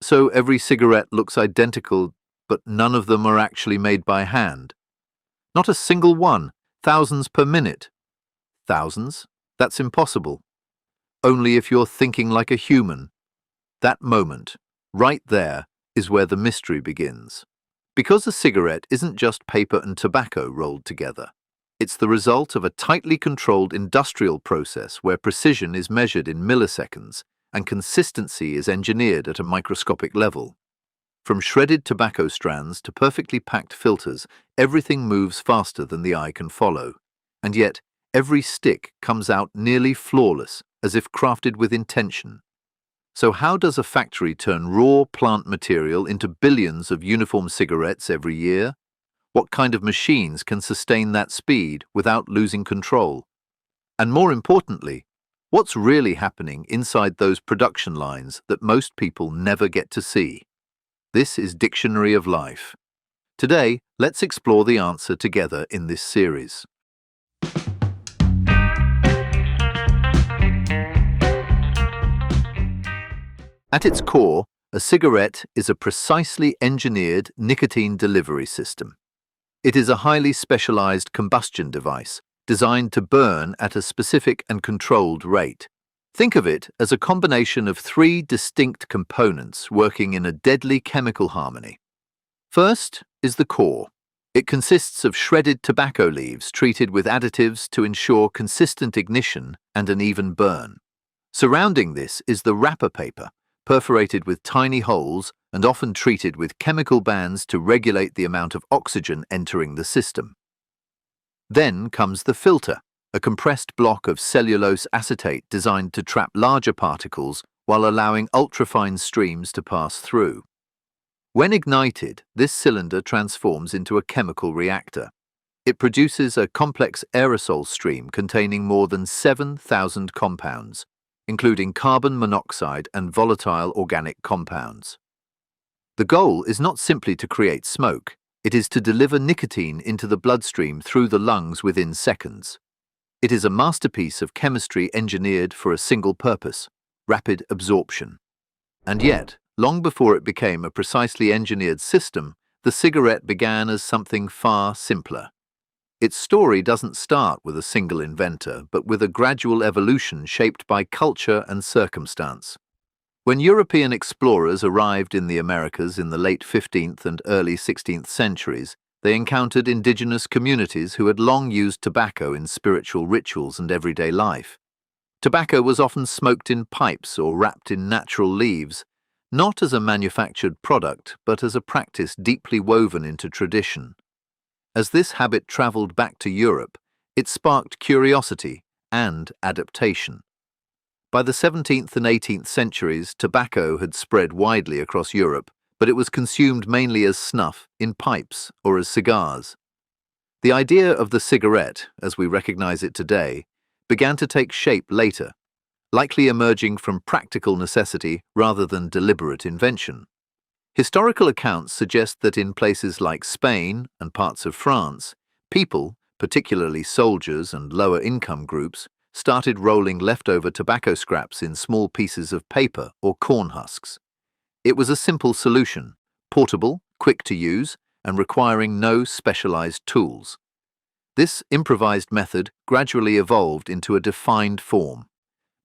So every cigarette looks identical, but none of them are actually made by hand. Not a single one, thousands per minute. Thousands? That's impossible. Only if you're thinking like a human. That moment, right there, is where the mystery begins. Because a cigarette isn't just paper and tobacco rolled together. It's the result of a tightly controlled industrial process where precision is measured in milliseconds and consistency is engineered at a microscopic level. From shredded tobacco strands to perfectly packed filters, everything moves faster than the eye can follow. And yet, every stick comes out nearly flawless, as if crafted with intention. So how does a factory turn raw plant material into billions of uniform cigarettes every year? What kind of machines can sustain that speed without losing control? And more importantly, what's really happening inside those production lines that most people never get to see? This is Dictionary of Life. Today, let's explore the answer together in this series. At its core, a cigarette is a precisely engineered nicotine delivery system. It is a highly specialized combustion device designed to burn at a specific and controlled rate. Think of it as a combination of three distinct components working in a deadly chemical harmony. First is the core. It consists of shredded tobacco leaves treated with additives to ensure consistent ignition and an even burn. Surrounding this is the wrapper paper, perforated with tiny holes and often treated with chemical bands to regulate the amount of oxygen entering the system. Then comes the filter, a compressed block of cellulose acetate designed to trap larger particles while allowing ultrafine streams to pass through. When ignited, this cylinder transforms into a chemical reactor. It produces a complex aerosol stream containing more than 7,000 compounds, including carbon monoxide and volatile organic compounds. The goal is not simply to create smoke, it is to deliver nicotine into the bloodstream through the lungs within seconds. It is a masterpiece of chemistry engineered for a single purpose: rapid absorption. And yet, long before it became a precisely engineered system, the cigarette began as something far simpler. Its story doesn't start with a single inventor, but with a gradual evolution shaped by culture and circumstance. When European explorers arrived in the Americas in the late 15th and early 16th centuries, they encountered indigenous communities who had long used tobacco in spiritual rituals and everyday life. Tobacco was often smoked in pipes or wrapped in natural leaves, not as a manufactured product, but as a practice deeply woven into tradition. As this habit traveled back to Europe, it sparked curiosity and adaptation. By the 17th and 18th centuries, tobacco had spread widely across Europe, but it was consumed mainly as snuff, in pipes, or as cigars. The idea of the cigarette, as we recognize it today, began to take shape later, likely emerging from practical necessity rather than deliberate invention. Historical accounts suggest that in places like Spain and parts of France, people, particularly soldiers and lower-income groups, started rolling leftover tobacco scraps in small pieces of paper or corn husks. It was a simple solution, portable, quick to use, and requiring no specialized tools. This improvised method gradually evolved into a defined form.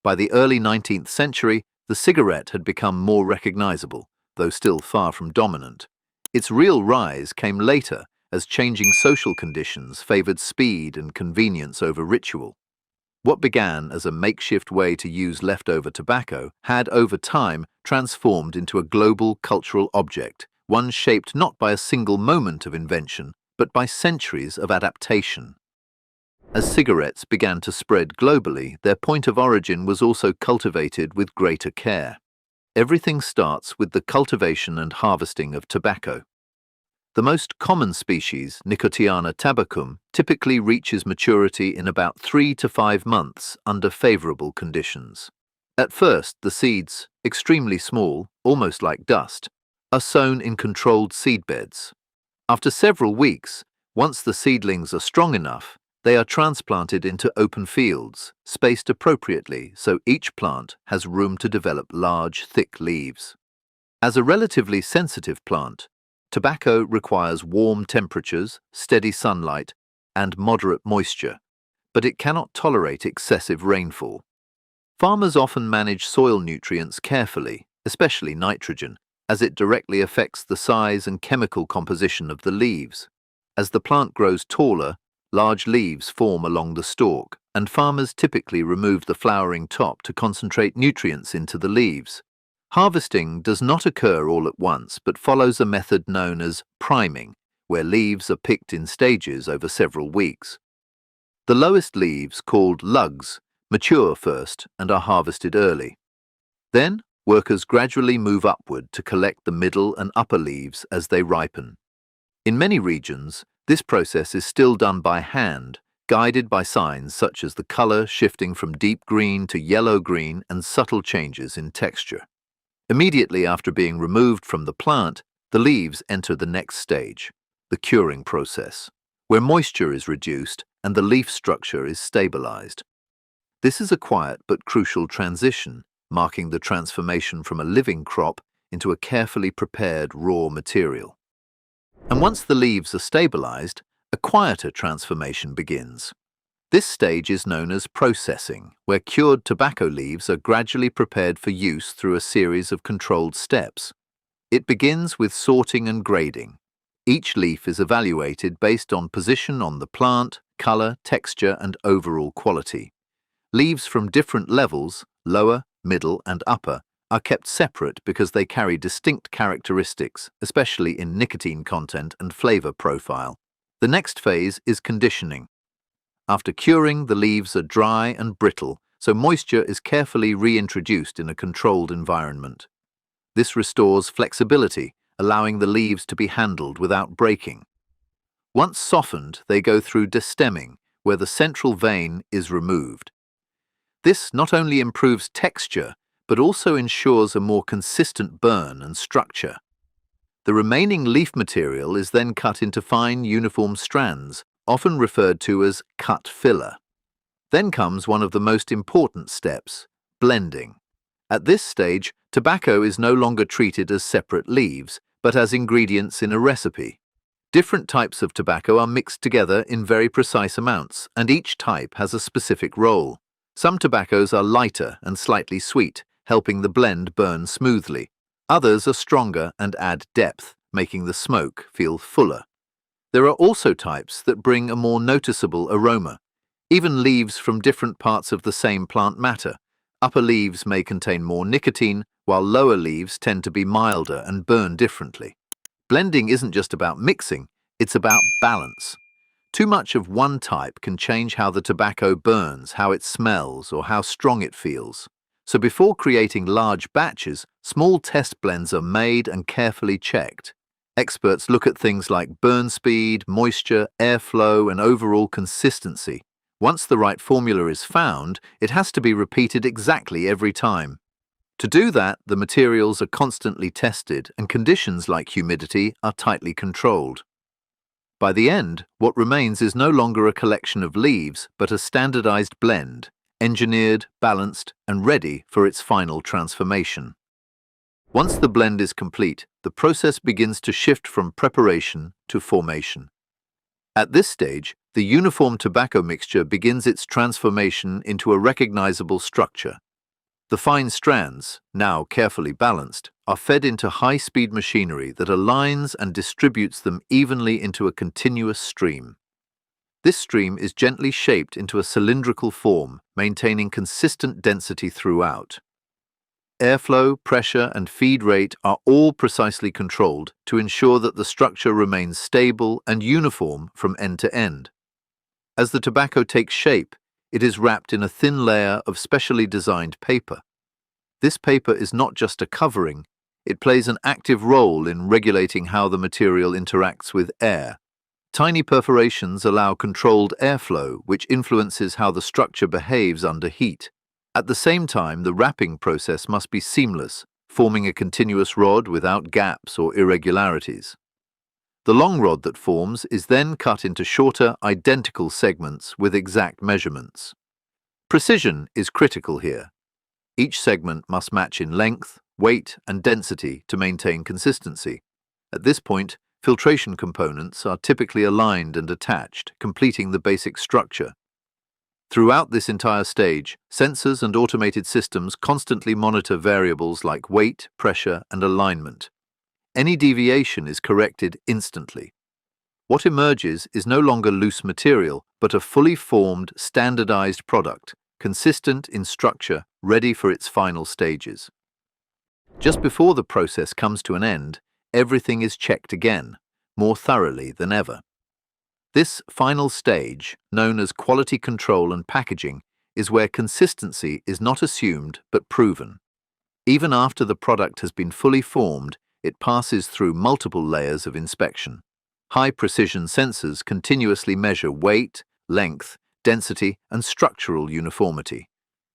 By the early 19th century, the cigarette had become more recognizable, though still far from dominant. Its real rise came later as changing social conditions favored speed and convenience over ritual. What began as a makeshift way to use leftover tobacco had, over time, transformed into a global cultural object, one shaped not by a single moment of invention, but by centuries of adaptation. As cigarettes began to spread globally, their point of origin was also cultivated with greater care. Everything starts with the cultivation and harvesting of tobacco. The most common species, Nicotiana tabacum, typically reaches maturity in about 3 to 5 months under favorable conditions. At first, the seeds, extremely small, almost like dust, are sown in controlled seedbeds. After several weeks, once the seedlings are strong enough, they are transplanted into open fields, spaced appropriately so each plant has room to develop large, thick leaves. As a relatively sensitive plant, tobacco requires warm temperatures, steady sunlight, and moderate moisture, but it cannot tolerate excessive rainfall. Farmers often manage soil nutrients carefully, especially nitrogen, as it directly affects the size and chemical composition of the leaves. As the plant grows taller, large leaves form along the stalk, and farmers typically remove the flowering top to concentrate nutrients into the leaves. Harvesting does not occur all at once, but follows a method known as priming, where leaves are picked in stages over several weeks. The lowest leaves, called lugs, mature first and are harvested early. Then, workers gradually move upward to collect the middle and upper leaves as they ripen. In many regions, this process is still done by hand, guided by signs such as the color shifting from deep green to yellow-green and subtle changes in texture. Immediately after being removed from the plant, the leaves enter the next stage, the curing process, where moisture is reduced and the leaf structure is stabilized. This is a quiet but crucial transition, marking the transformation from a living crop into a carefully prepared raw material. And once the leaves are stabilized, a quieter transformation begins. This stage is known as processing, where cured tobacco leaves are gradually prepared for use through a series of controlled steps. It begins with sorting and grading. Each leaf is evaluated based on position on the plant, color, texture, and overall quality. Leaves from different levels, lower, middle, and upper, are kept separate because they carry distinct characteristics, especially in nicotine content and flavor profile. The next phase is conditioning. After curing, the leaves are dry and brittle, so moisture is carefully reintroduced in a controlled environment. This restores flexibility, allowing the leaves to be handled without breaking. Once softened, they go through destemming, where the central vein is removed. This not only improves texture, but also ensures a more consistent burn and structure. The remaining leaf material is then cut into fine, uniform strands, often referred to as cut filler. Then comes one of the most important steps, blending. At this stage, tobacco is no longer treated as separate leaves, but as ingredients in a recipe. Different types of tobacco are mixed together in very precise amounts, and each type has a specific role. Some tobaccos are lighter and slightly sweet, helping the blend burn smoothly. Others are stronger and add depth, making the smoke feel fuller. There are also types that bring a more noticeable aroma. Even leaves from different parts of the same plant matter. Upper leaves may contain more nicotine, while lower leaves tend to be milder and burn differently. Blending isn't just about mixing, it's about balance. Too much of one type can change how the tobacco burns, how it smells, or how strong it feels. So before creating large batches, small test blends are made and carefully checked. Experts look at things like burn speed, moisture, airflow, and overall consistency. Once the right formula is found, it has to be repeated exactly every time. To do that, the materials are constantly tested and conditions like humidity are tightly controlled. By the end, what remains is no longer a collection of leaves, but a standardized blend, engineered, balanced, and ready for its final transformation. Once the blend is complete, the process begins to shift from preparation to formation. At this stage, the uniform tobacco mixture begins its transformation into a recognizable structure. The fine strands, now carefully balanced, are fed into high-speed machinery that aligns and distributes them evenly into a continuous stream. This stream is gently shaped into a cylindrical form, maintaining consistent density throughout. Airflow, pressure, and feed rate are all precisely controlled to ensure that the structure remains stable and uniform from end to end. As the tobacco takes shape, it is wrapped in a thin layer of specially designed paper. This paper is not just a covering, it plays an active role in regulating how the material interacts with air. Tiny perforations allow controlled airflow, which influences how the structure behaves under heat. At the same time, the wrapping process must be seamless, forming a continuous rod without gaps or irregularities. The long rod that forms is then cut into shorter, identical segments with exact measurements. Precision is critical here. Each segment must match in length, weight, and density to maintain consistency. At this point, filtration components are typically aligned and attached, completing the basic structure. Throughout this entire stage, sensors and automated systems constantly monitor variables like weight, pressure, and alignment. Any deviation is corrected instantly. What emerges is no longer loose material, but a fully formed, standardized product, consistent in structure, ready for its final stages. Just before the process comes to an end, everything is checked again, more thoroughly than ever. This final stage, known as quality control and packaging, is where consistency is not assumed but proven. Even after the product has been fully formed, it passes through multiple layers of inspection. High-precision sensors continuously measure weight, length, density, and structural uniformity.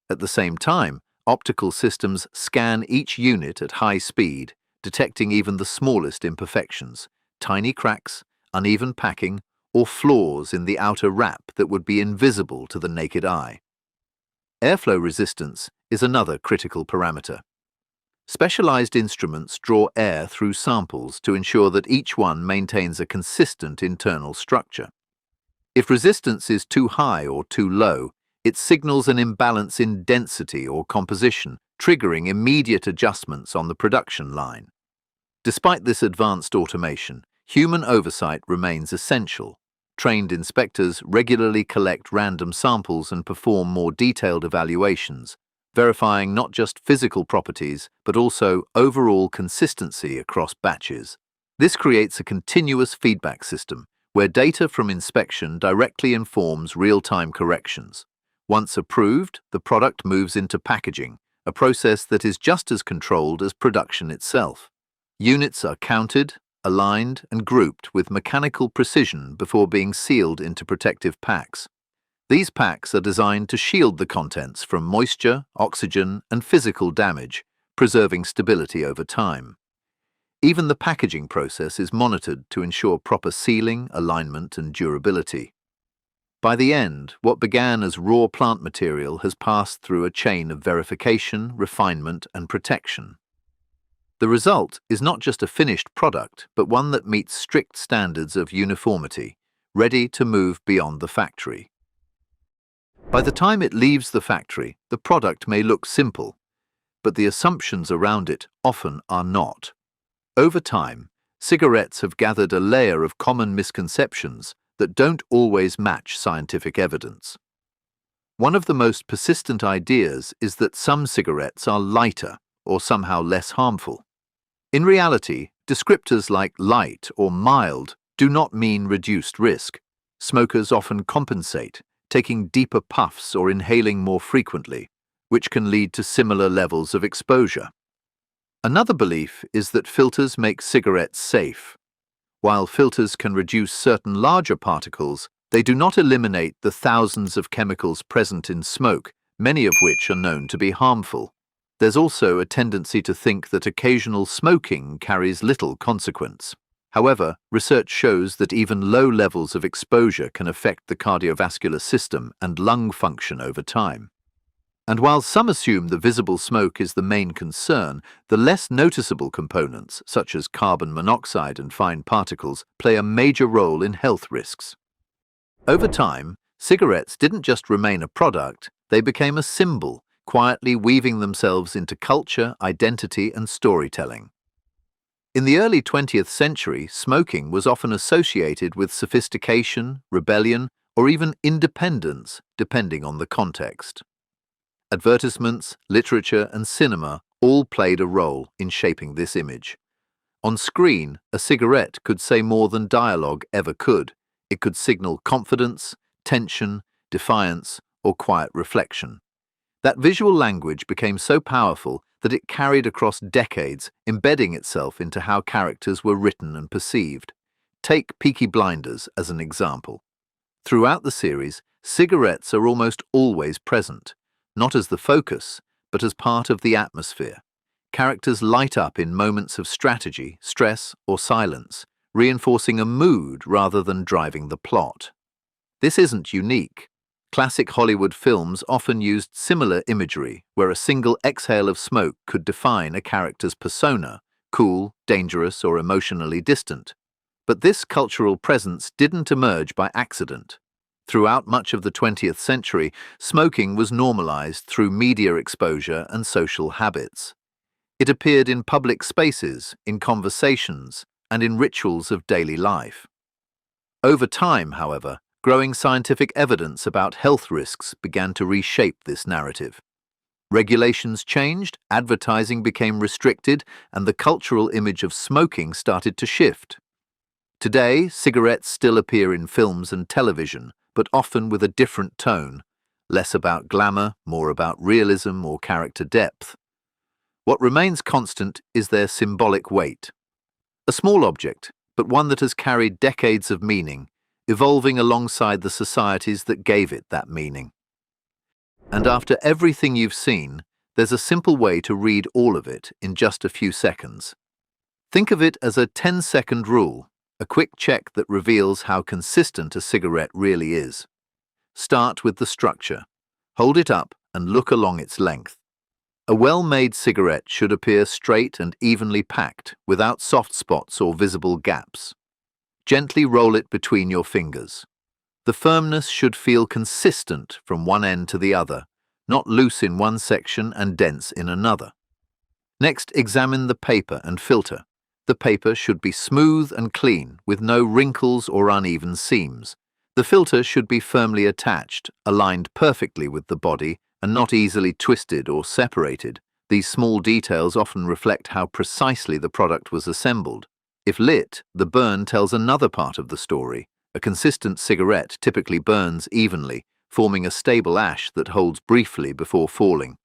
At the same time, optical systems scan each unit at high speed, detecting even the smallest imperfections, tiny cracks, uneven packing, or flaws in the outer wrap that would be invisible to the naked eye. Airflow resistance is another critical parameter. Specialized instruments draw air through samples to ensure that each one maintains a consistent internal structure. If resistance is too high or too low, it signals an imbalance in density or composition, triggering immediate adjustments on the production line. Despite this advanced automation, human oversight remains essential. Trained inspectors regularly collect random samples and perform more detailed evaluations, verifying not just physical properties, but also overall consistency across batches. This creates a continuous feedback system, where data from inspection directly informs real-time corrections. Once approved, the product moves into packaging, a process that is just as controlled as production itself. Units are counted, aligned, and grouped with mechanical precision before being sealed into protective packs. These packs are designed to shield the contents from moisture, oxygen, and physical damage, preserving stability over time. Even the packaging process is monitored to ensure proper sealing, alignment, and durability. By the end, what began as raw plant material has passed through a chain of verification, refinement, and protection. The result is not just a finished product, but one that meets strict standards of uniformity, ready to move beyond the factory. By the time it leaves the factory, the product may look simple, but the assumptions around it often are not. Over time, cigarettes have gathered a layer of common misconceptions that don't always match scientific evidence. One of the most persistent ideas is that some cigarettes are lighter or somehow less harmful. In reality, descriptors like light or mild do not mean reduced risk. Smokers often compensate, taking deeper puffs or inhaling more frequently, which can lead to similar levels of exposure. Another belief is that filters make cigarettes safe. While filters can reduce certain larger particles, they do not eliminate the thousands of chemicals present in smoke, many of which are known to be harmful. There's also a tendency to think that occasional smoking carries little consequence. However, research shows that even low levels of exposure can affect the cardiovascular system and lung function over time. And while some assume the visible smoke is the main concern, the less noticeable components, such as carbon monoxide and fine particles, play a major role in health risks. Over time, cigarettes didn't just remain a product, they became a symbol, quietly weaving themselves into culture, identity, and storytelling. In the early 20th century, smoking was often associated with sophistication, rebellion, or even independence, depending on the context. Advertisements, literature, and cinema all played a role in shaping this image. On screen, a cigarette could say more than dialogue ever could. It could signal confidence, tension, defiance, or quiet reflection. That visual language became so powerful that it carried across decades, embedding itself into how characters were written and perceived. Take Peaky Blinders as an example. Throughout the series, cigarettes are almost always present, not as the focus, but as part of the atmosphere. Characters light up in moments of strategy, stress, or silence, reinforcing a mood rather than driving the plot. This isn't unique. Classic Hollywood films often used similar imagery, where a single exhale of smoke could define a character's persona, cool, dangerous, or emotionally distant. But this cultural presence didn't emerge by accident. Throughout much of the 20th century, smoking was normalized through media exposure and social habits. It appeared in public spaces, in conversations, and in rituals of daily life. Over time, however, growing scientific evidence about health risks began to reshape this narrative. Regulations changed, advertising became restricted, and the cultural image of smoking started to shift. Today, cigarettes still appear in films and television, but often with a different tone, less about glamour, more about realism or character depth. What remains constant is their symbolic weight. A small object, but one that has carried decades of meaning, evolving alongside the societies that gave it that meaning. And after everything you've seen, there's a simple way to read all of it in just a few seconds. Think of it as a 10-second rule, a quick check that reveals how consistent a cigarette really is. Start with the structure. Hold it up and look along its length. A well-made cigarette should appear straight and evenly packed, without soft spots or visible gaps. Gently roll it between your fingers. The firmness should feel consistent from one end to the other, not loose in one section and dense in another. Next, examine the paper and filter. The paper should be smooth and clean, with no wrinkles or uneven seams. The filter should be firmly attached, aligned perfectly with the body, and not easily twisted or separated. These small details often reflect how precisely the product was assembled. If lit, the burn tells another part of the story. A consistent cigarette typically burns evenly, forming a stable ash that holds briefly before falling.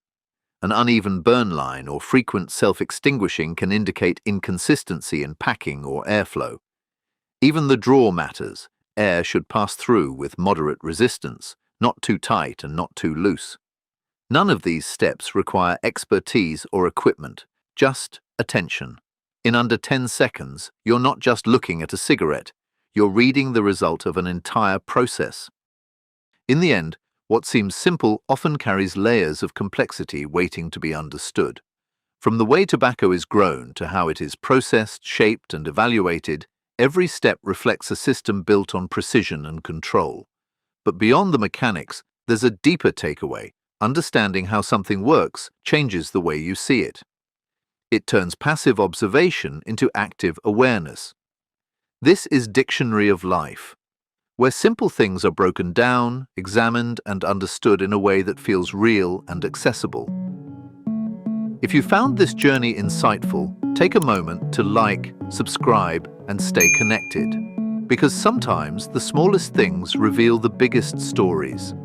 An uneven burn line or frequent self-extinguishing can indicate inconsistency in packing or airflow. Even the draw matters. Air should pass through with moderate resistance, not too tight and not too loose. None of these steps require expertise or equipment, just attention. In under 10 seconds, you're not just looking at a cigarette, you're reading the result of an entire process. In the end, what seems simple often carries layers of complexity waiting to be understood. From the way tobacco is grown to how it is processed, shaped, and evaluated, every step reflects a system built on precision and control. But beyond the mechanics, there's a deeper takeaway. Understanding how something works changes the way you see it. It turns passive observation into active awareness. This is Dictionary of Life, where simple things are broken down, examined, and understood in a way that feels real and accessible. If you found this journey insightful, take a moment to like, subscribe, and stay connected, because sometimes the smallest things reveal the biggest stories.